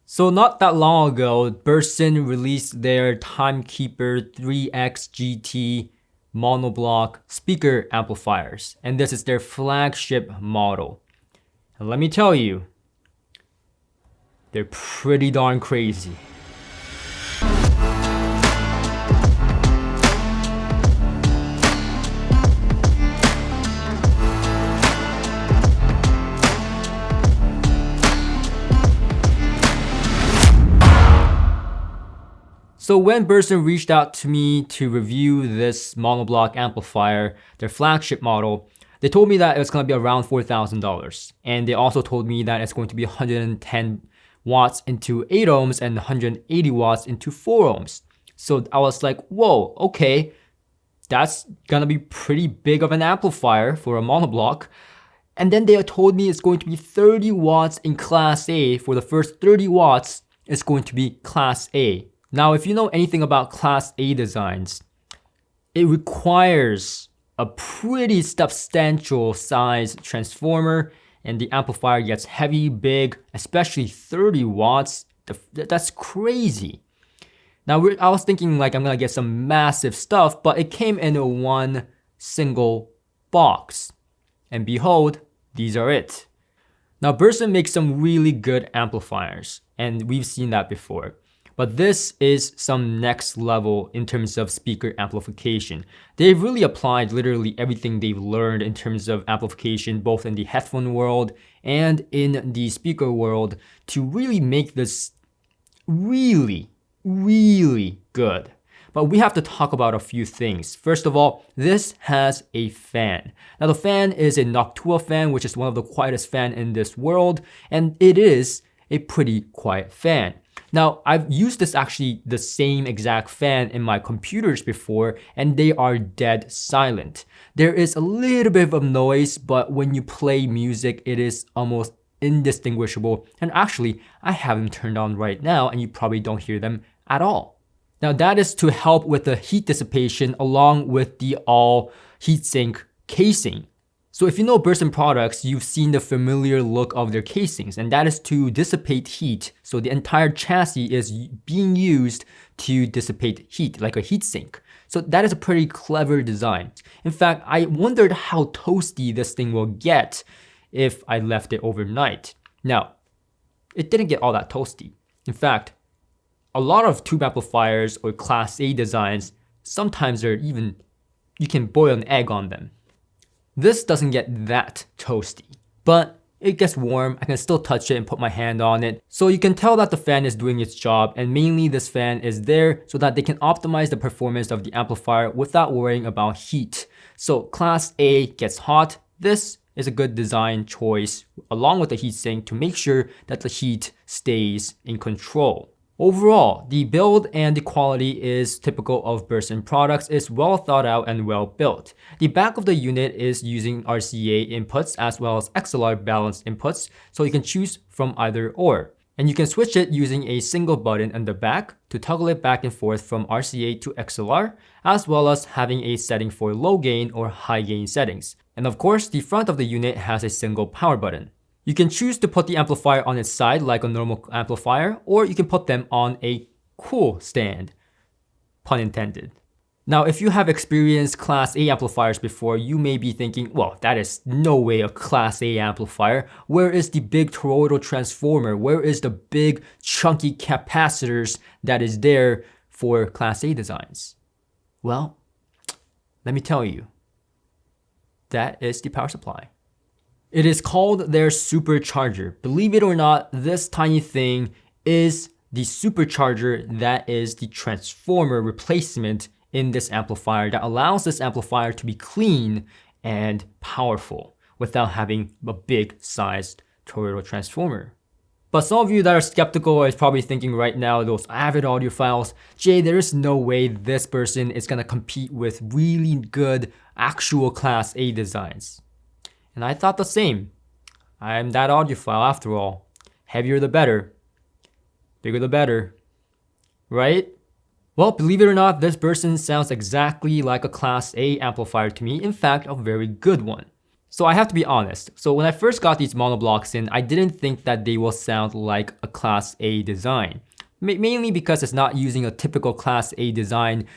So not that long ago, Burson released their Timekeeper 3X GT monoblock speaker amplifiers, and this is their flagship model. And let me tell you, they're pretty darn crazy. So when Burson reached out to me to review this monoblock amplifier, their flagship model, they told me that it was going to be around $4,000. And they also told me that it's going to be 110 watts into 8 ohms and 180 watts into 4 ohms. So I was like, whoa, okay, that's going to be pretty big of an amplifier for a monoblock. And then they told me it's going to be 30 watts in Class A. For the first 30 watts, it's going to be Class A. Now, if you know anything about Class A designs, it requires a pretty substantial size transformer, and the amplifier gets heavy, big, especially 30 watts. That's crazy. Now, I was thinking like I'm gonna get some massive stuff, but it came in a one single box. And behold, these are it. Now, Burson makes some really good amplifiers, and we've seen that before. But this is some next level in terms of speaker amplification. They've really applied literally everything they've learned in terms of amplification, both in the headphone world and in the speaker world, to really make this really, really good. But we have to talk about a few things. First of all, this has a fan. Now the fan is a Noctua fan, which is one of the quietest fan in this world, and it is a pretty quiet fan. Now, I've used this actually the same exact fan in my computers before, and they are dead silent. There is a little bit of noise, but when you play music, it is almost indistinguishable. And actually, I have them turned on right now, and you probably don't hear them at all. Now, that is to help with the heat dissipation along with the all heatsink casing. So if you know Burson products, you've seen the familiar look of their casings, and that is to dissipate heat. So the entire chassis is being used to dissipate heat, like a heat sink. So that is a pretty clever design. In fact, I wondered how toasty this thing will get if I left it overnight. Now, it didn't get all that toasty. In fact, a lot of tube amplifiers or Class A designs, sometimes you can boil an egg on them. This doesn't get that toasty, but it gets warm. I can still touch it and put my hand on it. So you can tell that the fan is doing its job, and mainly this fan is there so that they can optimize the performance of the amplifier without worrying about heat. So Class A gets hot. This is a good design choice along with the heatsink to make sure that the heat stays in control. Overall, the build and the quality is typical of Burson products. It's well thought out and well built. The back of the unit is using RCA inputs as well as XLR balanced inputs, so you can choose from either or. And you can switch it using a single button on the back to toggle it back and forth from RCA to XLR, as well as having a setting for low gain or high gain settings. And of course, the front of the unit has a single power button. You can choose to put the amplifier on its side like a normal amplifier, or you can put them on a cool stand, pun intended. Now, if you have experienced Class A amplifiers before, you may be thinking, well, that is no way a Class A amplifier. Where is the big toroidal transformer? Where is the big chunky capacitors that is there for Class A designs? Well, let me tell you, that is the power supply. It is called their supercharger. Believe it or not, this tiny thing is the supercharger that is the transformer replacement in this amplifier that allows this amplifier to be clean and powerful without having a big sized toroidal transformer. But some of you that are skeptical is probably thinking right now, those avid audiophiles, Jay, there is no way this person is gonna compete with really good actual Class A designs. And I thought the same. I'm that audiophile after all. Heavier the better. Bigger the better. Right? Well, believe it or not, this Burson sounds exactly like a Class A amplifier to me. In fact, a very good one. So I have to be honest. So when I first got these monoblocks in, I didn't think that they will sound like a Class A design. Mainly because it's not using a typical Class A design,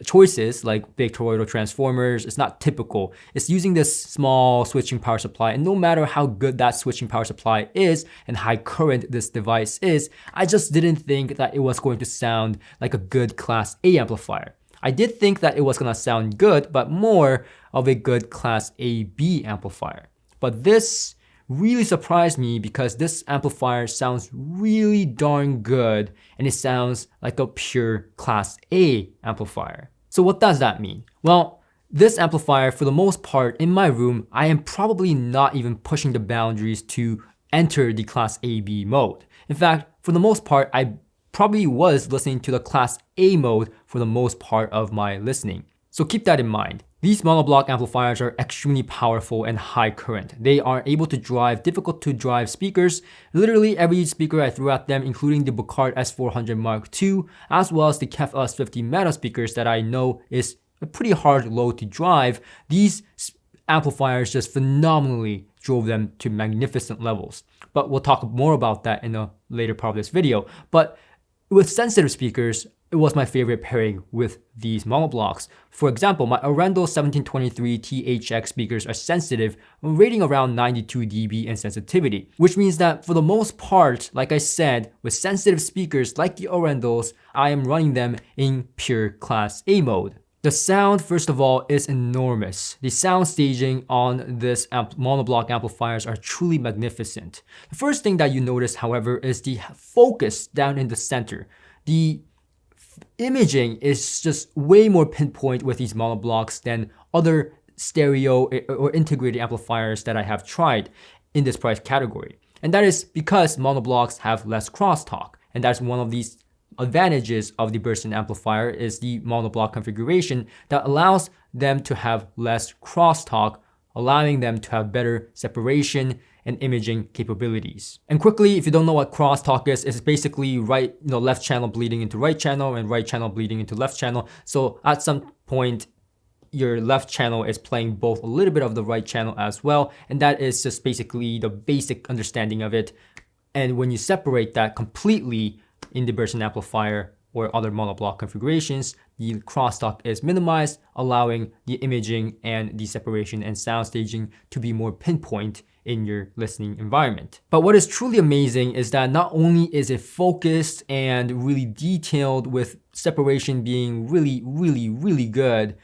choices like big toroidal transformers. It's not typical. It's using this small switching power supply, and no matter how good that switching power supply is and high current this device is, I just didn't think that it was going to sound like a good Class A amplifier. I did think that it was going to sound good, but more of a good Class AB amplifier. But this really surprised me because this amplifier sounds really darn good, and it sounds like a pure Class A amplifier. So what does that mean? Well, this amplifier, for the most part, in my room, I am probably not even pushing the boundaries to enter the Class AB mode. In fact, for the most part, I probably was listening to the Class A mode for the most part of my listening. So keep that in mind. These monoblock amplifiers are extremely powerful and high current. They are able to drive difficult to drive speakers. Literally every speaker I threw at them, including the Bucard S400 Mark II, as well as the KEF S50 Meta speakers that I know is a pretty hard load to drive, these amplifiers just phenomenally drove them to magnificent levels. But we'll talk more about that in a later part of this video. But with sensitive speakers, it was my favorite pairing with these monoblocks. For example, my Orendo 1723 THX speakers are sensitive, rating around 92 dB in sensitivity, which means that for the most part, like I said, with sensitive speakers like the Orendos, I am running them in pure Class A mode. The sound, first of all, is enormous. The sound staging on this monoblock amplifiers are truly magnificent. The first thing that you notice, however, is the focus down in the center. The imaging is just way more pinpoint with these monoblocks than other stereo or integrated amplifiers that I have tried in this price category. And that is because monoblocks have less crosstalk. And that's one of these advantages of the Burson amplifier is the monoblock configuration that allows them to have less crosstalk, allowing them to have better separation and imaging capabilities. And quickly, if you don't know what crosstalk is, it's basically left channel bleeding into right channel and right channel bleeding into left channel. So at some point, your left channel is playing both a little bit of the right channel as well. And that is just basically the basic understanding of it. And when you separate that completely in the Burson amplifier or other monoblock configurations, the crosstalk is minimized, allowing the imaging and the separation and sound staging to be more pinpoint in your listening environment. But what is truly amazing is that not only is it focused and really detailed with separation being really good,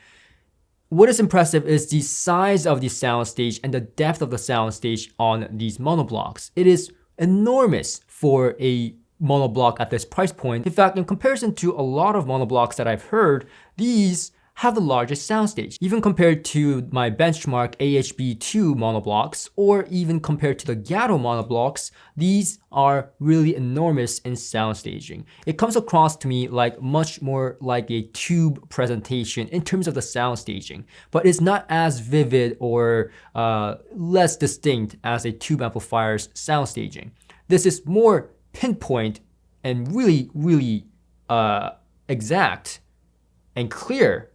what is impressive is the size of the soundstage and the depth of the soundstage on these monoblocks. It is enormous for a monoblock at this price point. In fact, in comparison to a lot of monoblocks that I've heard, these have the largest soundstage, even compared to my benchmark AHB2 monoblocks, or even compared to the Gatto monoblocks. These are really enormous in sound staging. It comes across to me like much more like a tube presentation in terms of the sound staging, but it's not as vivid or less distinct as a tube amplifier's sound staging. This is more pinpoint and really exact and clear,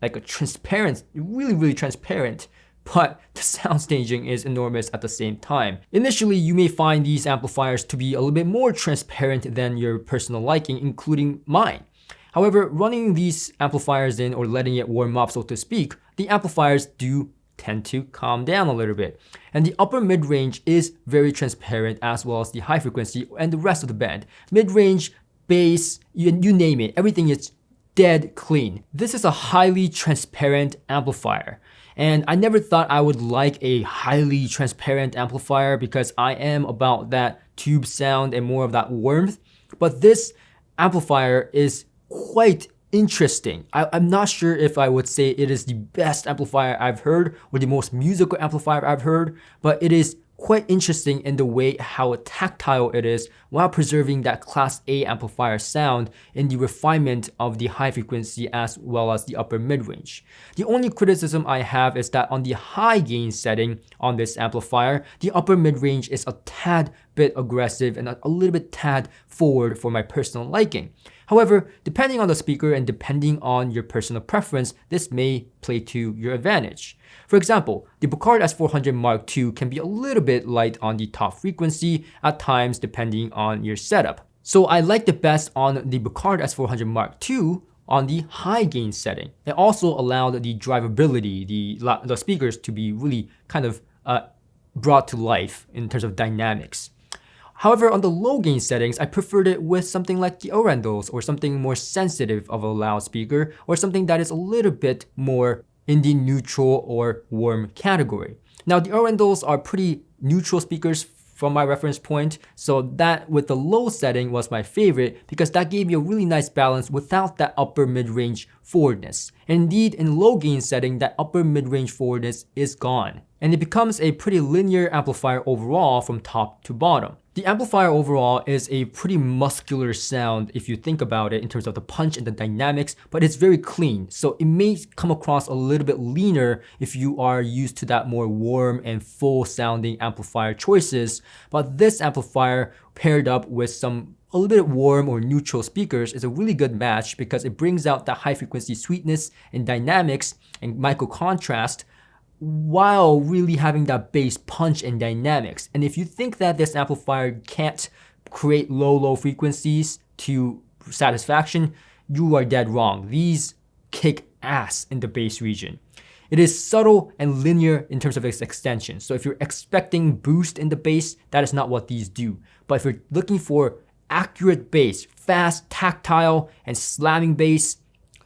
like a transparent, really transparent, but the sound staging is enormous at the same time. Initially, you may find these amplifiers to be a little bit more transparent than your personal liking, including mine. However, running these amplifiers in or letting it warm up, so to speak, the amplifiers do tend to calm down a little bit. And the upper mid-range is very transparent, as well as the high frequency and the rest of the band. Mid-range, bass, you name it, everything is dead clean. This is a highly transparent amplifier. And I never thought I would like a highly transparent amplifier because I am about that tube sound and more of that warmth. But this amplifier is quite interesting. I'm not sure if I would say it is the best amplifier I've heard or the most musical amplifier I've heard, but it is quite interesting in the way how tactile it is while preserving that Class A amplifier sound in the refinement of the high frequency as well as the upper mid-range. The only criticism I have is that on the high gain setting on this amplifier, the upper mid-range is a tad bit aggressive and a little bit tad forward for my personal liking. However, depending on the speaker and depending on your personal preference, this may play to your advantage. For example, the Bucard S400 Mark II can be a little bit light on the top frequency at times depending on your setup. So I like the best on the Bucard S400 Mark II on the high gain setting. It also allowed the drivability, the speakers to be really kind of brought to life in terms of dynamics. However, on the low gain settings, I preferred it with something like the Orendos or something more sensitive of a loudspeaker or something that is a little bit more in the neutral or warm category. Now, the Orendos are pretty neutral speakers from my reference point, so that with the low setting was my favorite because that gave me a really nice balance without that upper mid-range forwardness. And indeed, in low gain setting, that upper mid-range forwardness is gone, and it becomes a pretty linear amplifier overall from top to bottom. The amplifier overall is a pretty muscular sound if you think about it in terms of the punch and the dynamics, but it's very clean. So it may come across a little bit leaner if you are used to that more warm and full sounding amplifier choices. But this amplifier paired up with some a little bit warm or neutral speakers is a really good match because it brings out the high frequency sweetness and dynamics and micro contrast while really having that bass punch and dynamics. And if you think that this amplifier can't create low frequencies to satisfaction, you are dead wrong. These kick ass in the bass region. It is subtle and linear in terms of its extension. So if you're expecting boost in the bass, that is not what these do. But if you're looking for accurate bass, fast, tactile, and slamming bass,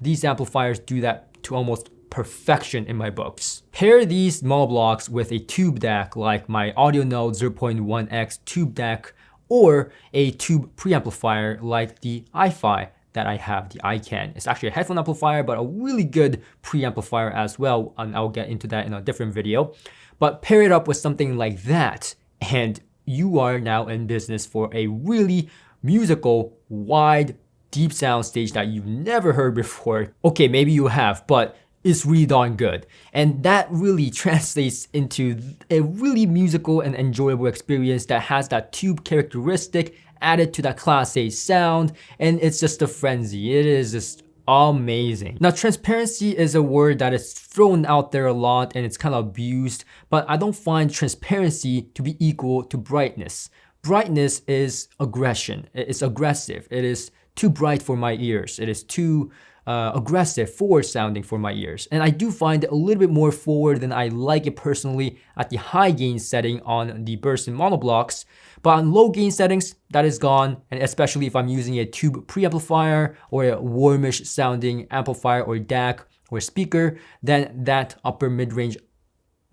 these amplifiers do that to almost perfection in my books. Pair these monoblocks with a tube DAC like my AudioNode 0.1x tube DAC or a tube preamplifier like the hifi that I have, the iCan. It's actually a headphone amplifier, but a really good preamplifier as well, and I'll get into that in a different video. But pair it up with something like that, and you are now in business for a really musical, wide, deep sound stage that you've never heard before. Okay, maybe you have, but it's really darn good. And that really translates into a really musical and enjoyable experience that has that tube characteristic added to that Class A sound, and it's just a frenzy. It is just amazing. Now, transparency is a word that is thrown out there a lot and it's kind of abused, but I don't find transparency to be equal to brightness. Brightness is aggression. It's aggressive. It is too bright for my ears. It is too aggressive, forward sounding for my ears. And I do find it a little bit more forward than I like it personally at the high gain setting on the Burson monoblocks. But on low gain settings, that is gone. And especially if I'm using a tube preamplifier or a warmish sounding amplifier or DAC or speaker, then that upper mid-range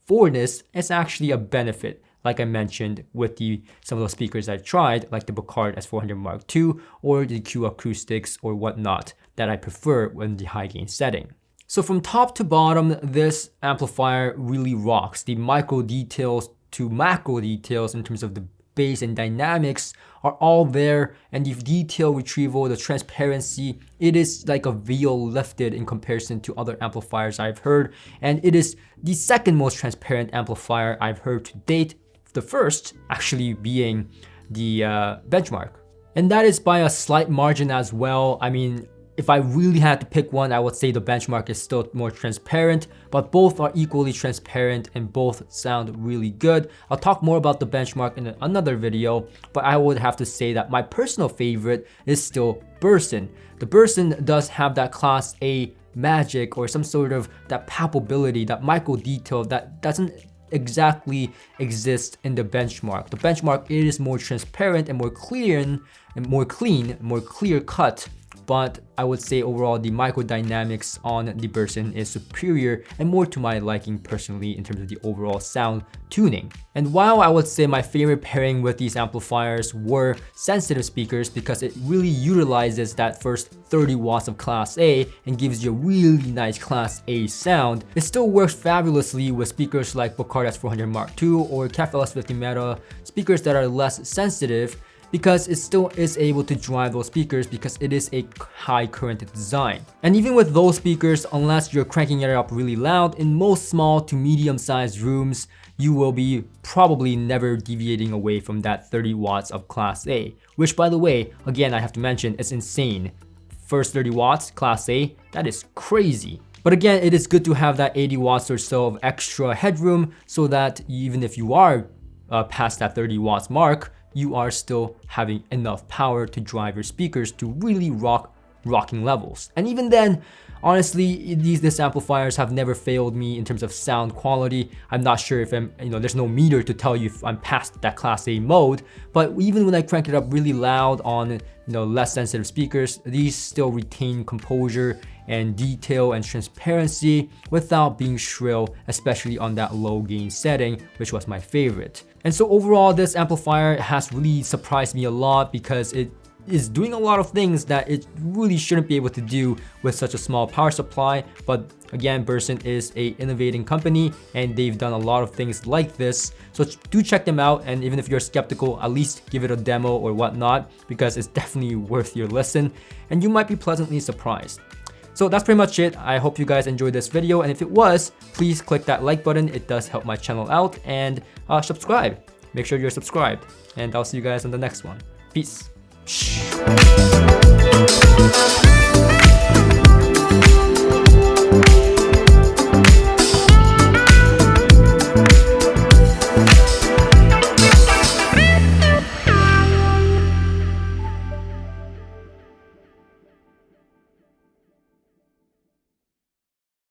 forwardness is actually a benefit. Like I mentioned with some of those speakers I tried, like the Bucard S400 Mark II or the Q Acoustics or whatnot that I prefer in the high gain setting. So from top to bottom, this amplifier really rocks. The micro details to macro details in terms of the bass and dynamics are all there, and the detail retrieval, the transparency, it is like a veil lifted in comparison to other amplifiers I've heard, and it is the second most transparent amplifier I've heard to date. The first actually being the Benchmark. And that is by a slight margin as well. I mean, if I really had to pick one, I would say the Benchmark is still more transparent, but both are equally transparent and both sound really good. I'll talk more about the Benchmark in another video, but I would have to say that my personal favorite is still Burson. The Burson does have that Class A magic or some sort of that palpability, that micro detail that doesn't exactly exist in the Benchmark. The Benchmark, it is more transparent and more clear and more clean, more clear cut, but I would say overall the microdynamics on the Burson is superior and more to my liking personally in terms of the overall sound tuning. And while I would say my favorite pairing with these amplifiers were sensitive speakers because it really utilizes that first 30 watts of Class A and gives you a really nice Class A sound, it still works fabulously with speakers like Bucard S400 Mark II or CAF LS50 Meta, speakers that are less sensitive, because it still is able to drive those speakers because it is a high current design. And even with those speakers, unless you're cranking it up really loud, in most small to medium sized rooms, you will be probably never deviating away from that 30 watts of Class A, which by the way, again, I have to mention, it's insane. First 30 watts, Class A, that is crazy. But again, it is good to have that 80 watts or so of extra headroom so that even if you are past that 30 watts mark, you are still having enough power to drive your speakers to really rocking levels. And even then, honestly, these amplifiers have never failed me in terms of sound quality. I'm not sure if there's no meter to tell you if I'm past that Class A mode, but even when I crank it up really loud on less sensitive speakers, these still retain composure and detail and transparency without being shrill, especially on that low gain setting, which was my favorite. And so overall, this amplifier has really surprised me a lot because it is doing a lot of things that it really shouldn't be able to do with such a small power supply. But again, Burson is an innovating company and they've done a lot of things like this. So do check them out, and even if you're skeptical, at least give it a demo or whatnot, because it's definitely worth your listen and you might be pleasantly surprised. So that's pretty much it. I hope you guys enjoyed this video, and if it was, please click that like button. It does help my channel out, and subscribe. Make sure you're subscribed, and I'll see you guys on the next one. Peace. Shh.